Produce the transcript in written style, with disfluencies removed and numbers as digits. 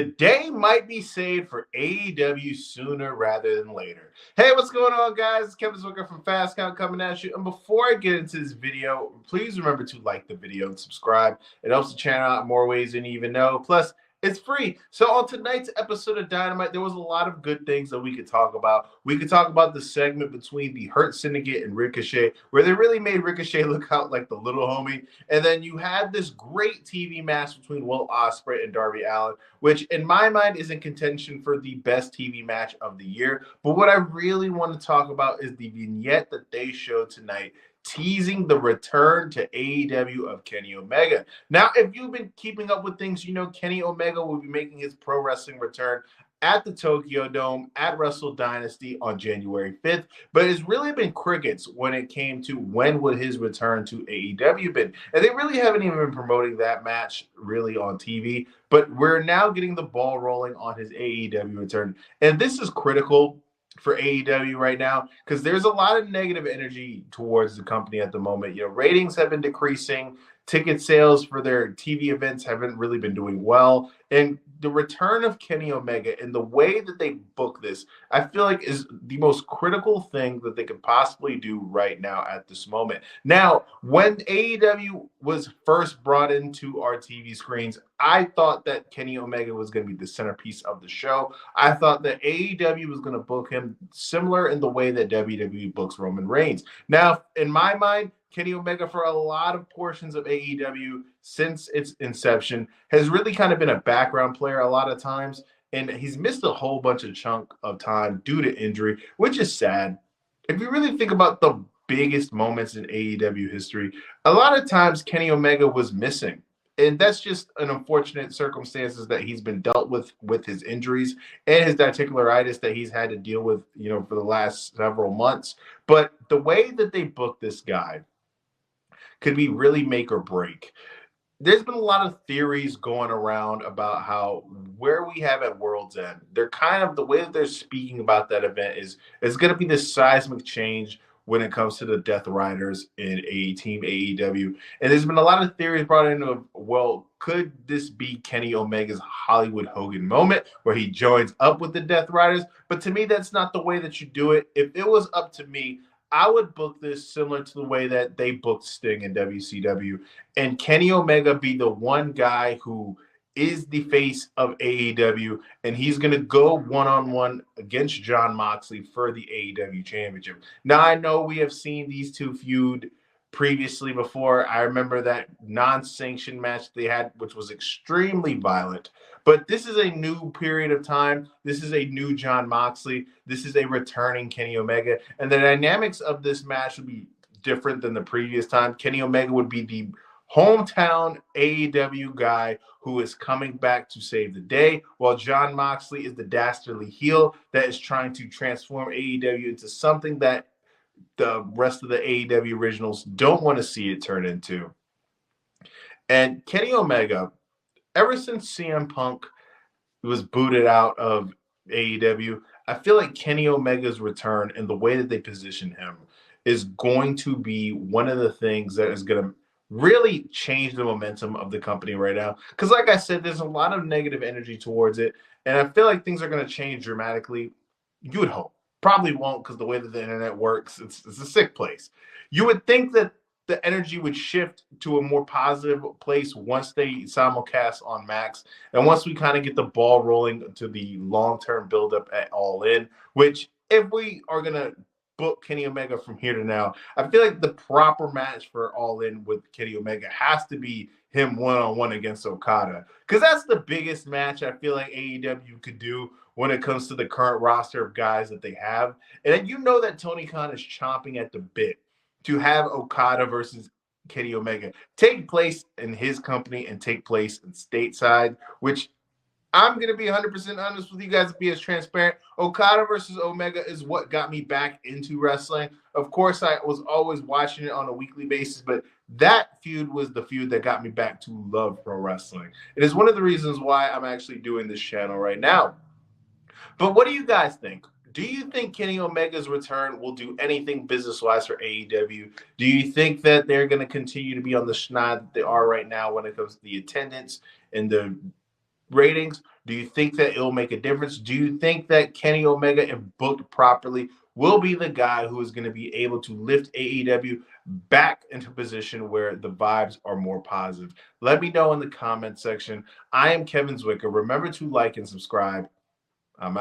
The day might be saved for AEW sooner rather than later. Hey, what's going on, guys? It's Kevin Zwicker from Fast Count coming at you. And before I get into this video, please remember to like the video and subscribe. It helps the channel out in more ways than you even know. Plus, it's free. So on tonight's episode of Dynamite, there was a lot of good things that we could talk about. We could talk about the segment between the Hurt Syndicate and Ricochet, where they really made Ricochet look out like the little homie. And then you had this great TV match between Will Ospreay and Darby Allin, which in my mind is in contention for the best TV match of the year. But what I really want to talk about is the vignette that they showed tonight, teasing the return to AEW of Kenny Omega. Now, if you've been keeping up with things, you know Kenny Omega will be making his pro wrestling return at the Tokyo Dome at Wrestle Dynasty on January 5th, but it's really been crickets when it came to when would his return to AEW been. And they really haven't even been promoting that match really on TV, but we're now getting the ball rolling on his AEW return. And this is critical for AEW right now because there's a lot of negative energy towards the company at the moment. You know, ratings have been decreasing. Ticket sales for their TV events haven't really been doing well. And the return of Kenny Omega and the way that they book this, I feel like is the most critical thing that they could possibly do right now at this moment. Now, when AEW was first brought into our TV screens, I thought that Kenny Omega was going to be the centerpiece of the show. I thought that AEW was going to book him similar in the way that WWE books Roman Reigns. Now, in my mind, Kenny Omega, for a lot of portions of AEW since its inception, has really kind of been a background player a lot of times, and he's missed a whole bunch of chunk of time due to injury, which is sad. If you really think about the biggest moments in AEW history, a lot of times Kenny Omega was missing. And that's just an unfortunate circumstances that he's been dealt with his injuries and his diverticularitis that he's had to deal with, you know, for the last several months. But the way that they booked this guy could be really make or break. There's been a lot of theories going around about how where we have at World's End, they're kind of the way that they're speaking about that event is going to be this seismic change when it comes to the Death Riders in a team AEW. And there's been a lot of theories brought into, well, could this be Kenny Omega's Hollywood Hogan moment where he joins up with the Death Riders? But to me, that's not the way that you do it. If it was up to me, I would book this similar to the way that they booked Sting in WCW, and Kenny Omega be the one guy who is the face of AEW, and he's going to go one-on-one against Jon Moxley for the AEW Championship. Now, I know we have seen these two feud previously before. I remember that non-sanctioned match they had, which was extremely violent. But this is a new period of time. This is a new Jon Moxley. This is a returning Kenny Omega. And the dynamics of this match would be different than the previous time. Kenny Omega would be the hometown AEW guy who is coming back to save the day, while Jon Moxley is the dastardly heel that is trying to transform AEW into something that the rest of the AEW originals don't want to see it turn into. And Kenny Omega, ever since CM Punk was booted out of AEW, I feel like Kenny Omega's return and the way that they position him is going to be one of the things that is going to really change the momentum of the company right now. Because like I said, there's a lot of negative energy towards it, and I feel like things are going to change dramatically. You would hope. Probably won't, because the way that the internet works, it's a sick place. You would think that the energy would shift to a more positive place once they simulcast on Max, and once we kind of get the ball rolling to the long-term buildup at All In, which if we are going to book Kenny Omega from here to now, I feel like the proper match for All In with Kenny Omega has to be him one-on-one against Okada, because that's the biggest match I feel like AEW could do when it comes to the current roster of guys that they have. And you know that Tony Khan is chomping at the bit to have Okada versus Kenny Omega take place in his company and take place in stateside, which I'm going to be 100% honest with you guys to be as transparent. Okada versus Omega is what got me back into wrestling. Of course, I was always watching it on a weekly basis, but that feud was the feud that got me back to love pro wrestling. It is one of the reasons why I'm actually doing this channel right now. But what do you guys think? Do you think Kenny Omega's return will do anything business-wise for AEW? Do you think that they're going to continue to be on the schneid that they are right now when it comes to the attendance and the ratings? Do you think that it'll make a difference? Do you think that Kenny Omega, if booked properly, will be the guy who is going to be able to lift AEW back into position where the vibes are more positive? Let me know in the comment section. I am Kevin Zwicker. Remember to like and subscribe. I'm out.